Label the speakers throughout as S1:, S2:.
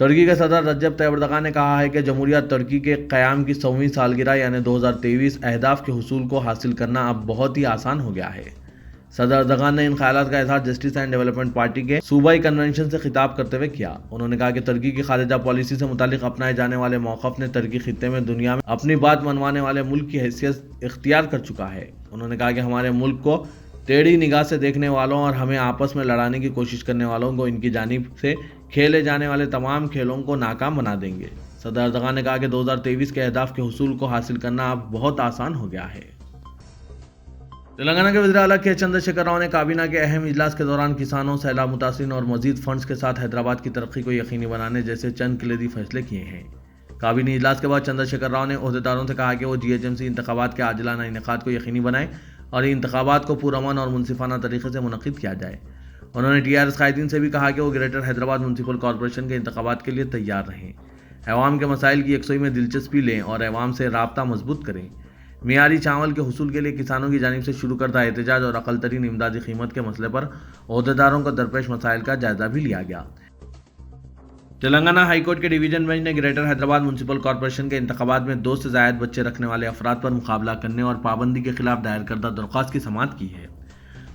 S1: ترکی کے صدر رجب طیب اردغان نے کہا ہے کہ جمہوریہ ترکی کے قیام کی 100ویں سالگرہ یعنی 2023 اہداف کے حصول کو حاصل کرنا اب بہت ہی آسان ہو گیا ہے۔ صدر اردغان نے ان خیالات کا اظہار جسٹس اینڈ ڈیولپمنٹ پارٹی کے صوبائی کنونشن سے خطاب کرتے ہوئے کیا۔ انہوں نے کہا کہ ترکی کی خارجہ پالیسی سے متعلق اپنائے جانے والے موقف نے ترکی خطے میں دنیا میں اپنی بات منوانے والے ملک کی حیثیت اختیار کر چکا ہے۔ انہوں نے کہا کہ ہمارے ملک کو ٹیڑھی نگاہ سے دیکھنے والوں اور ہمیں آپس میں لڑانے کی کوشش کرنے والوں کو ان کی جانب سے کھیلے جانے والے تمام کھیلوں کو ناکام بنا دیں گے۔ صدر اردغان نے کہا کہ 2023 کے اہداف کے حصول کو حاصل کرنا اب بہت آسان ہو گیا ہے۔ تلنگانہ کے وزیر اعلیٰ کے چندر شیکھر راؤ نے کابینہ کے اہم اجلاس کے دوران کسانوں، سیلاب متاثرین اور مزید فنڈز کے ساتھ حیدرآباد کی ترقی کو یقینی بنانے جیسے چند کلیدی فیصلے کیے ہیں۔ کابینی اجلاس کے بعد چندر شیکھر راؤ نے عہدیداروں سے کہا کہ وہ GHMC انتخابات کے عاجلانہ انعقاد کو یقینی بنائیں اور ان انتخابات کو پرامن اور منصفانہ طریقے سے منعقد کیا جائے۔ انہوں نے TRS قائدین سے بھی کہا کہ وہ گریٹر حیدرآباد میونسپل کارپوریشن کے انتخابات کے لیے تیار رہیں، عوام کے مسائل کی یکسوئی میں دلچسپی لیں اور عوام سے رابطہ مضبوط کریں۔ معیاری چاول کے حصول کے لیے کسانوں کی جانب سے شروع کردہ احتجاج اور اقل ترین امدادی قیمت کے مسئلے پر عہدیداروں کو درپیش مسائل کا جائزہ بھی لیا گیا۔ تلنگانہ ہائی کورٹ کے ڈویژن بینچ نے گریٹر حیدرآباد میونسپل کارپوریشن کے انتخابات میں 2 سے زائد بچے رکھنے والے افراد پر مقابلہ کرنے اور پابندی کے خلاف دائر کردہ درخواست کی سماعت کی ہے۔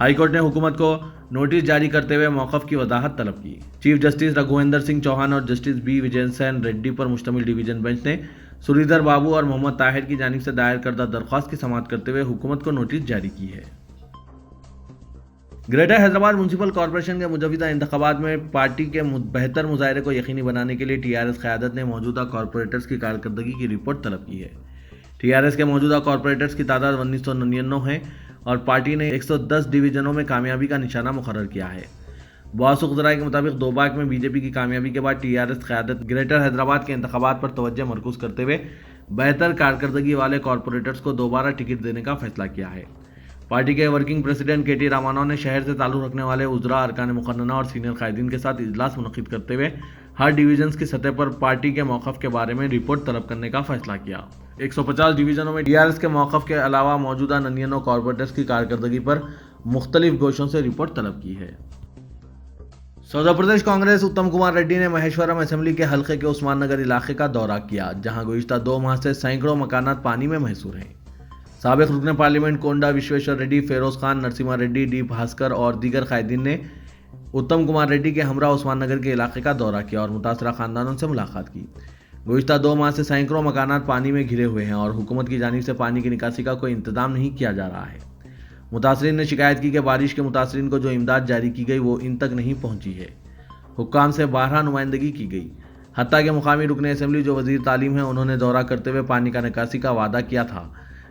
S1: ہائی کورٹ نے حکومت کو نوٹس جاری کرتے ہوئے موقف کی وضاحت طلب کی۔ چیف جسٹس رگھویندر سنگھ چوہان اور جسٹس B وجے ریڈی پر مشتمل ڈویژن بینچ نے سریدھر بابو اور محمد طاہر کی جانب سے دائر کردہ درخواست کی سماعت کرتے ہوئے حکومت کو نوٹس جاری کی ہے۔ گریٹر حیدرآباد میونسپل کارپوریشن کے مجوزہ انتخابات میں پارٹی کے بہتر مظاہرے کو یقینی بنانے کے لیے TRS قیادت نے موجودہ کارپوریٹرز کی کارکردگی کی رپورٹ طلب کی ہے۔ TRS کے موجودہ کارپوریٹرز کی تعداد 1999 ہے اور پارٹی نے 110 ڈویژنوں میں کامیابی کا نشانہ مقرر کیا ہے۔ موثوق ذرائع کے مطابق دوباک میں BJP کی کامیابی کے بعد TRS قیادت گریٹر حیدرآباد کے انتخابات پر توجہ مرکوز کرتے ہوئے بہتر کارکردگی والے کارپوریٹرز کو دوبارہ ٹکٹ دینے کا فیصلہ کیا ہے۔ پارٹی کے ورکنگ پریزیڈنٹ KT رامانو نے شہر سے تعلق رکھنے والے وزراء، ارکان مقننہ اور سینئر قائدین کے ساتھ اجلاس منعقد کرتے ہوئے ہر ڈویژنز کی سطح پر پارٹی کے موقف کے بارے میں رپورٹ طلب کرنے کا فیصلہ کیا۔ 150 ڈویژنوں میں TRS کے موقف کے علاوہ موجودہ 99 کارپوریٹرز کی کارکردگی پر مختلف گوشوں سے رپورٹ طلب کی ہے۔ سودھا پردیش کانگریس اتم کمار ریڈی نے مہیشورم اسمبلی کے حلقے کے عثمان نگر علاقے کا دورہ کیا، جہاں گزشتہ 2 ماہ سے سینکڑوں مکانات پانی میں محصور ہیں۔ سابق رکن پارلیمنٹ کونڈا وشویشور ریڈی، فیروز خان، نرسمہا ریڈی، D بھاسکر اور دیگر قائدین نے اتم کمار ریڈی کے ہمراہ عثمان نگر کے علاقے کا دورہ کیا اور متاثرہ خاندانوں سے ملاقات کی۔ گزشتہ 2 ماہ سے سینکڑوں مکانات پانی میں گھرے ہوئے ہیں اور حکومت کی جانب سے پانی کی نکاسی کا کوئی انتظام نہیں کیا جا رہا ہے۔ متاثرین نے شکایت کی کہ بارش کے متاثرین کو جو امداد جاری کی گئی وہ ان تک نہیں پہنچی ہے۔ حکام سے بارہا نمائندگی کی گئی، حتیٰ کہ مقامی رکن اسمبلی جو وزیر تعلیم ہیں انہوں نے دورہ کرتے ہوئے پانی کا نکاسی کا وعدہ کیا تھا۔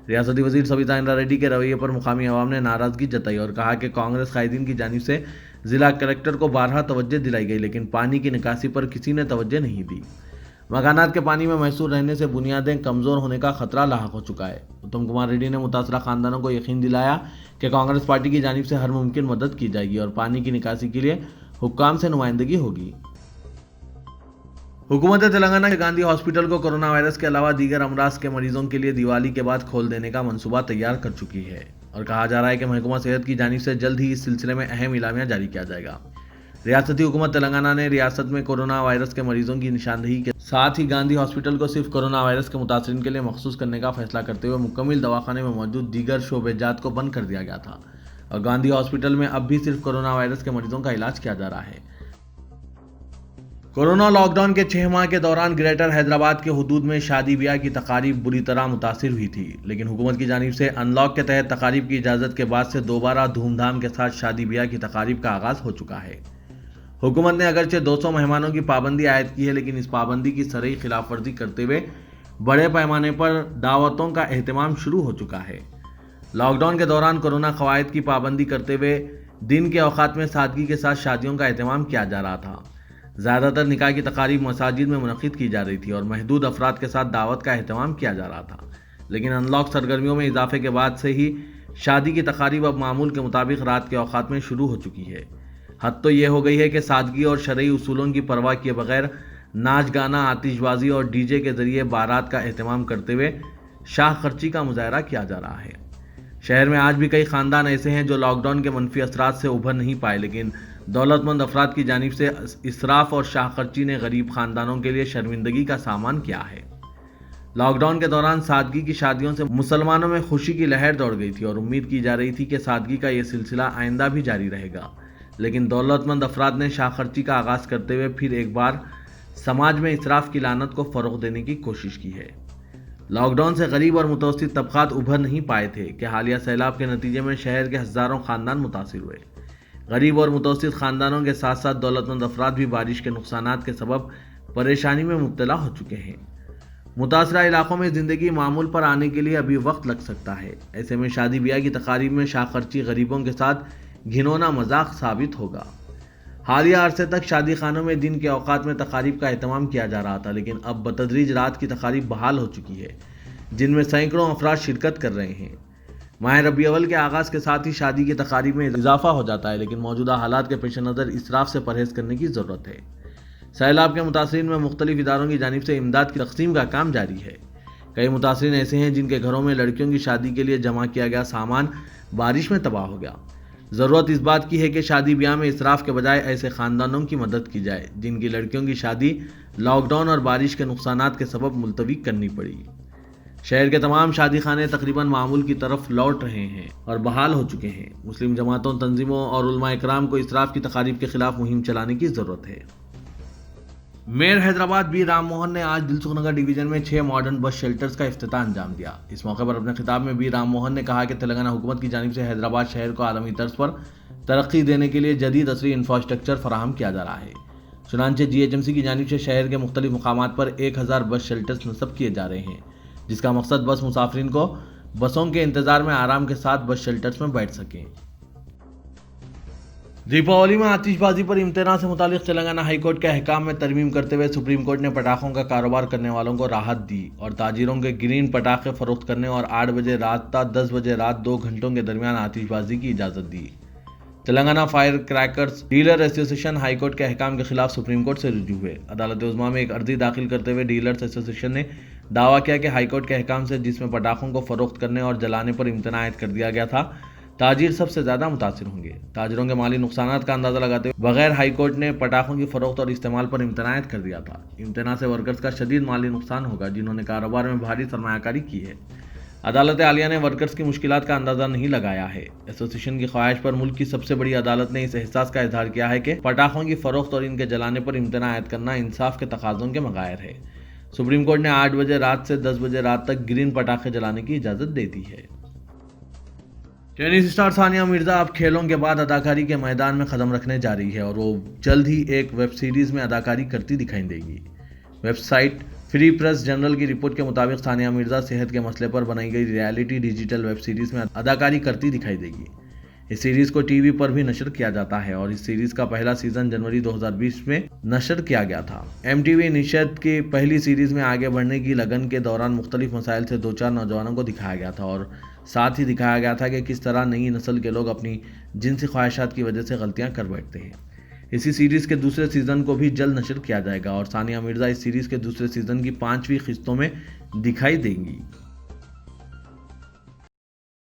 S1: ریاستی وزیر سویتا اندرا ریڈی کے رویے پر مقامی عوام نے ناراضگی جتائی اور کہا کہ کانگریس قائدین کی جانب سے ضلع کلکٹر کو بارہا توجہ دلائی گئی لیکن پانی کی نکاسی پر کسی نے توجہ نہیں دی۔ مکانات کے پانی میں محصور رہنے سے بنیادیں کمزور ہونے کا خطرہ لاحق ہو چکا ہے۔ اتم کمار ریڈی نے متاثرہ خاندانوں کو یقین دلایا کہ کانگریس پارٹی کی جانب سے ہر ممکن مدد کی جائے گی اور پانی کی نکاسی کے لیے حکام سے نمائندگی ہوگی۔ حکومت تلنگانہ کے گاندھی ہاسپٹل کو کورونا وائرس کے علاوہ دیگر امراض کے مریضوں کے لیے دیوالی کے بعد کھول دینے کا منصوبہ تیار کر چکی ہے اور کہا جا رہا ہے کہ محکمہ صحت کی جانب سے جلد ہی اس سلسلے میں اہم اعلامیہ جاری کیا جائے گا۔ ریاستی حکومت تلنگانہ نے ریاست میں کورونا وائرس کے مریضوں کی نشاندہی کے ساتھ ہی گاندھی ہاسپٹل کو صرف کورونا وائرس کے متاثرین کے لیے مخصوص کرنے کا فیصلہ کرتے ہوئے مکمل دواخانے میں موجود دیگر شعبہ جات کو بند کر دیا گیا تھا اور گاندھی ہاسپٹل میں اب بھی صرف کورونا وائرس کے مریضوں کا علاج کیا جا رہا ہے۔ کورونا لاک ڈاؤن کے 6 ماہ کے دوران گریٹر حیدرآباد کے حدود میں شادی بیاہ کی تقاریب بری طرح متاثر ہوئی تھی، لیکن حکومت کی جانب سے ان لاک کے تحت تقاریب کی اجازت کے بعد سے دوبارہ دھوم دھام کے ساتھ شادی بیاہ کی تقاریب کا آغاز ہو چکا ہے۔ حکومت نے اگرچہ 200 مہمانوں کی پابندی عائد کی ہے، لیکن اس پابندی کی صریح خلاف ورزی کرتے ہوئے بڑے پیمانے پر دعوتوں کا اہتمام شروع ہو چکا ہے۔ لاک ڈاؤن کے دوران کورونا قواعد کی پابندی کرتے ہوئے دن کے اوقات میں سادگی کے ساتھ شادیوں کا اہتمام کیا جا رہا تھا۔ زیادہ تر نکاح کی تقاریب مساجد میں منعقد کی جا رہی تھی اور محدود افراد کے ساتھ دعوت کا اہتمام کیا جا رہا تھا، لیکن ان لاک سرگرمیوں میں اضافے کے بعد سے ہی شادی کی تقاریب اب معمول کے مطابق رات کے اوقات میں شروع ہو چکی ہے۔ حد تو یہ ہو گئی ہے کہ سادگی اور شرعی اصولوں کی پرواہ کیے بغیر ناچ گانا، آتش بازی اور DJ کے ذریعے بارات کا اہتمام کرتے ہوئے شاہ خرچی کا مظاہرہ کیا جا رہا ہے۔ شہر میں آج بھی کئی خاندان ایسے ہیں جو لاک ڈاؤن کے منفی اثرات سے ابھر نہیں پائے، لیکن دولت مند افراد کی جانب سے اسراف اور شاہ خرچی نے غریب خاندانوں کے لیے شرمندگی کا سامان کیا ہے۔ لاک ڈاؤن کے دوران سادگی کی شادیوں سے مسلمانوں میں خوشی کی لہر دوڑ گئی تھی اور امید کی جا رہی تھی کہ سادگی کا یہ سلسلہ آئندہ بھی جاری رہے گا، لیکن دولت مند افراد نے شاہ خرچی کا آغاز کرتے ہوئے پھر ایک بار سماج میں اسراف کی لعنت کو فروغ دینے کی کوشش کی ہے۔ لاک ڈاؤن سے غریب اور متوسط طبقات ابھر نہیں پائے تھے کہ حالیہ سیلاب کے نتیجے میں شہر کے ہزاروں خاندان متاثر ہوئے۔ غریب اور متوسط خاندانوں کے ساتھ ساتھ دولت مند افراد بھی بارش کے نقصانات کے سبب پریشانی میں مبتلا ہو چکے ہیں۔ متاثرہ علاقوں میں زندگی معمول پر آنے کے لیے ابھی وقت لگ سکتا ہے۔ ایسے میں شادی بیاہ کی تقاریب میں شاہ خرچی غریبوں کے ساتھ گھنونا مذاق ثابت ہوگا۔ حالیہ عرصے تک شادی خانوں میں دن کے اوقات میں تقاریب کا اہتمام کیا جا رہا تھا، لیکن اب بتدریج رات کی تقاریب بحال ہو چکی ہے، جن میں سینکڑوں افراد شرکت کر رہے ہیں۔ ماہ ربیع الاول کے آغاز کے ساتھ ہی شادی کی تقاریب میں اضافہ ہو جاتا ہے، لیکن موجودہ حالات کے پیش نظر اسراف سے پرہیز کرنے کی ضرورت ہے۔ سیلاب کے متاثرین میں مختلف اداروں کی جانب سے امداد کی تقسیم کا کام جاری ہے۔ کئی متاثرین ایسے ہیں جن کے گھروں میں لڑکیوں کی شادی کے لیے جمع کیا گیا سامان بارش میں تباہ ہو گیا۔ ضرورت اس بات کی ہے کہ شادی بیاہ میں اسراف کے بجائے ایسے خاندانوں کی مدد کی جائے جن کی لڑکیوں کی شادی لاک ڈاؤن اور بارش کے نقصانات کے سبب ملتوی کرنی پڑی۔ شہر کے تمام شادی خانے تقریباً معمول کی طرف لوٹ رہے ہیں اور بحال ہو چکے ہیں۔ مسلم جماعتوں، تنظیموں اور علماء کرام کو اسراف کی تقاریب کے خلاف مہم چلانے کی ضرورت ہے۔ میئر حیدرآباد بی رام موہن نے آج دلسکھ نگر ڈویژن میں 6 ماڈرن بس شیلٹرز کا افتتاح انجام دیا۔ اس موقع پر اپنے خطاب میں بی رام موہن نے کہا کہ تلنگانہ حکومت کی جانب سے حیدرآباد شہر کو عالمی طرز پر ترقی دینے کے لیے جدید عصری انفراسٹرکچر فراہم کیا جا رہا ہے۔ چنانچہ GHMC کی جانب سے شہر کے مختلف مقامات پر 1000 بس شیلٹرز نصب کیے جا رہے ہیں، جس کا مقصد بس مسافرین کو بسوں کے انتظار میں آرام کے ساتھ بس شیلٹرز میں بیٹھ سکیں۔ دیپاولی میں آتش بازی پر امتناع سے متعلق تلنگانہ ہائی کورٹ کے احکام میں ترمیم کرتے ہوئے سپریم کورٹ نے پٹاخوں کا کاروبار کرنے والوں کو راحت دی اور تاجروں کے گرین پٹاخے فروخت کرنے اور 8 بجے رات تا 10 بجے رات 2 گھنٹوں کے درمیان آتش بازی کی اجازت دی۔ تلنگانہ فائر کریکرز ڈیلر ایسوسی ایشن ہائی کورٹ کے احکام کے خلاف سپریم کورٹ سے رجوع ہوئے۔ عدالت عظمیٰ میں ایک عرضی داخل کرتے ہوئے ڈیلرز ایسوسی ایشن نے دعویٰ کیا کہ ہائی کورٹ کے احکام سے جس میں پٹاخوں کو فروخت کرنے اور جلانے پر امتناع عائد کر دیا گیا تھا، تاجر سب سے زیادہ متاثر ہوں گے۔ تاجروں کے مالی نقصانات کا اندازہ لگاتے ہوئے بغیر ہائی کورٹ نے پٹاخوں کی فروخت اور استعمال پر امتناع عائد کر دیا تھا۔ امتناع سے ورکرز کا شدید مالی نقصان ہوگا جنہوں نے کاروبار میں بھاری سرمایہ کاری کی ہے۔ عدالت عالیہ نے ورکرز کی مشکلات کا اندازہ نہیں لگایا ہے۔ ایسوسی ایشن کی خواہش پر ملک کی سب سے بڑی عدالت نے اس احساس کا اظہار کیا ہے کہ پٹاخوں کی فروخت اور ان کے جلانے پر امتناع عائد کرنا انصاف کے تقاضوں کے مغائر ہے۔ سپریم کورٹ نے 8 بجے رات سے 10 بجے رات تک گرین پٹاخے جلانے کی اجازت دے دی ہے۔ ٹینس اسٹار ثانیہ مرزا اب کھیلوں کے بعد اداکاری کے میدان میں قدم رکھنے جا رہی ہے اور وہ جلد ہی ایک ویب سیریز میں اداکاری کرتی دکھائی دے گی۔ Website Free Press Journal کی رپورٹ کے مطابق ثانیہ مرزا صحت کے مسئلے پر بنائی گئی ریئلٹی ڈیجیٹل ویب سیریز میں اداکاری کرتی دکھائی دے گی۔ اس سیریز کو ٹی وی پر بھی نشر کیا جاتا ہے اور اس سیریز کا پہلا سیزن جنوری 2020 میں نشر کیا گیا تھا۔ MTV نشد کی پہلی سیریز میں آگے بڑھنے کی لگن کے دوران مختلف مسائل سے دوچار نوجوانوں کو دکھایا گیا تھا اور ساتھ ہی دکھایا گیا تھا کہ کس طرح نئی نسل کے لوگ اپنی جنسی خواہشات کی وجہ سے غلطیاں کر بیٹھتے ہیں۔ اسی سیریز کے دوسرے سیزن کو بھی جلد نشر کیا جائے گا اور ثانیہ مرزا اس سیریز کے دوسرے سیزن کی 5ویں قسطوں میں دکھائی دیں گی۔